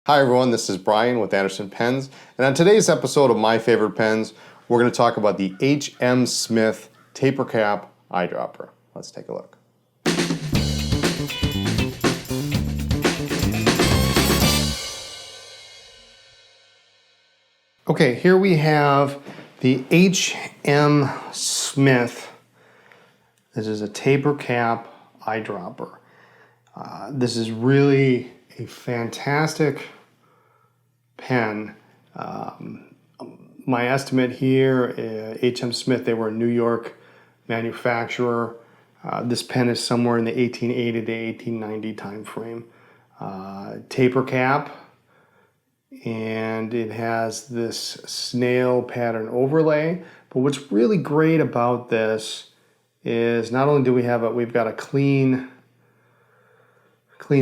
Hi everyone, this is Brian with Anderson Pens, and on today's episode of My Favorite Pens, we're going to talk about the H.M. Smith Tapercap eyedropper. Let's take a look. Okay, here we have the H.M. Smith. This is a Tapercap eyedropper. This is really a fantastic pen. My estimate here, H.M. Smith, they were a New York manufacturer. This pen is somewhere in the 1880 to 1890 time frame. Taper cap, and it has this snail pattern overlay. But what's really great about this is not only do we've got a clean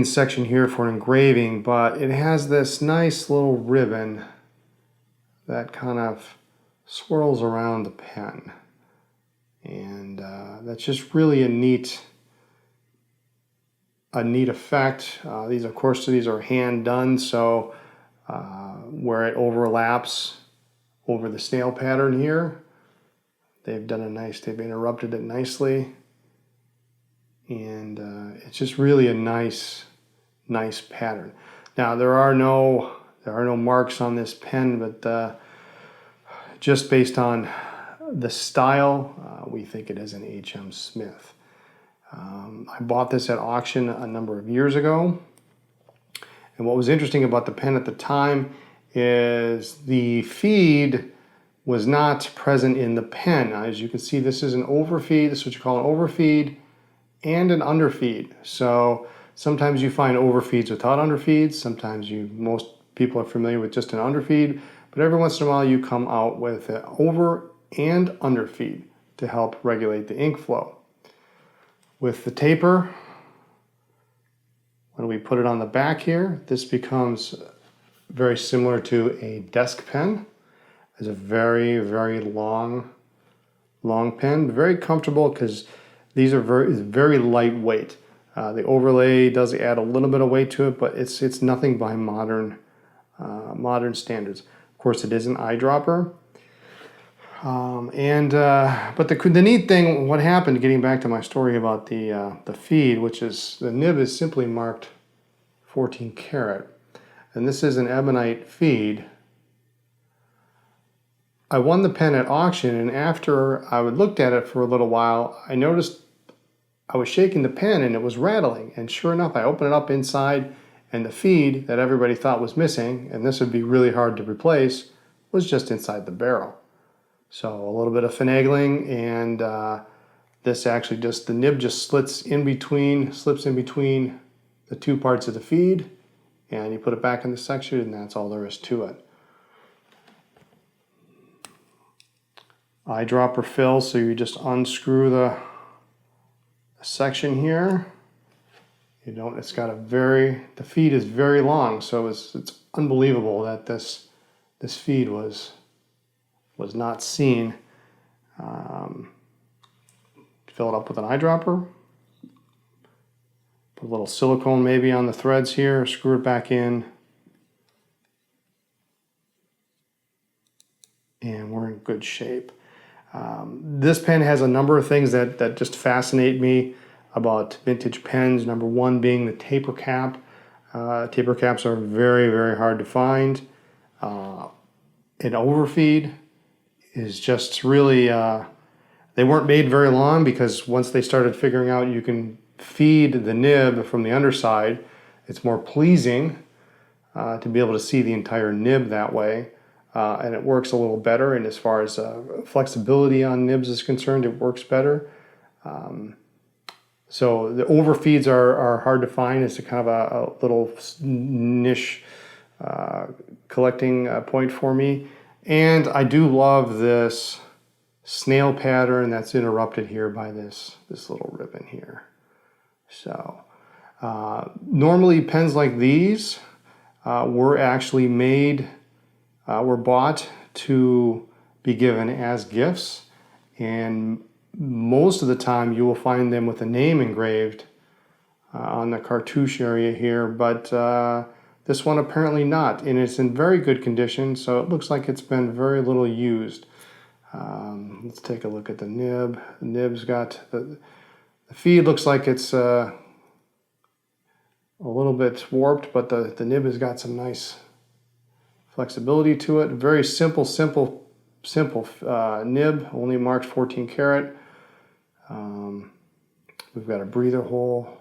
section here for engraving, but it has this nice little ribbon that kind of swirls around the pen, and that's just really a neat effect. These are hand done, so where it overlaps over the snail pattern here, they've interrupted it nicely. And it's just really a nice pattern. Now there are no marks on this pen, but just based on the style, we think it is an H.M. Smith. I bought this at auction a number of years ago, and what was interesting about the pen at the time is the feed was not present in the pen. Now, as you can see, this is an overfeed. This is what you call an overfeed and an underfeed. So sometimes you find overfeeds without underfeeds. Sometimes most people are familiar with just an underfeed, but every once in a while you come out with an over and underfeed to help regulate the ink flow. With the taper, when we put it on the back here, this becomes very similar to a desk pen. It's a very, very long pen, very comfortable because these are very lightweight. The overlay does add a little bit of weight to it, but it's nothing by modern standards. Of course, it is an eyedropper. But the neat thing, what happened, getting back to my story about the feed, which is the nib is simply marked 14 karat, and this is an ebonite feed. I won the pen at auction, and after I looked at it for a little while, I noticed I was shaking the pen and it was rattling, and sure enough, I opened it up inside, and the feed that everybody thought was missing, and this would be really hard to replace, was just inside the barrel. So a little bit of finagling, and this actually the nib just slips in between the two parts of the feed, and you put it back in the section, and that's all there is to it. Eyedropper fill, so you just unscrew the section here. The feed is very long, so it's unbelievable that this feed was not seen. Fill it up with an eyedropper. Put a little silicone maybe on the threads here, screw it back in, and we're in good shape. This pen has a number of things that just fascinate me about vintage pens. Number one being the taper cap. Taper caps are very, very hard to find. An overfeed is just really, they weren't made very long, because once they started figuring out you can feed the nib from the underside, it's more pleasing to be able to see the entire nib that way. And it works a little better, and as far as flexibility on nibs is concerned, it works better. So the overfeeds are hard to find. It's a kind of a little niche collecting point for me. And I do love this snail pattern that's interrupted here by this little ribbon here. So normally pens like these were actually were bought to be given as gifts, and most of the time you will find them with a name engraved on the cartouche area here, but This one apparently not, and it's in very good condition, so it looks like it's been very little used. Let's take a look at the nib. The nib's got, the feed looks like it's a little bit warped, but the nib has got some nice flexibility to it. Very simple nib, only marked 14 karat. We've got a breather hole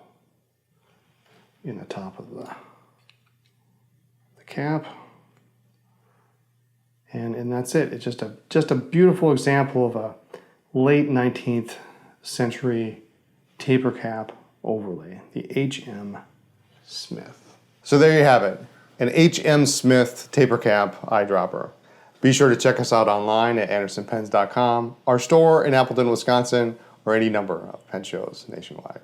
in the top of the cap, and that's it. It's just a beautiful example of a late 19th century taper cap overlay, the H.M. Smith. So there you have it, an H.M. Smith taper cap eyedropper. Be sure to check us out online at andersonpens.com, our store in Appleton, Wisconsin, or any number of pen shows nationwide.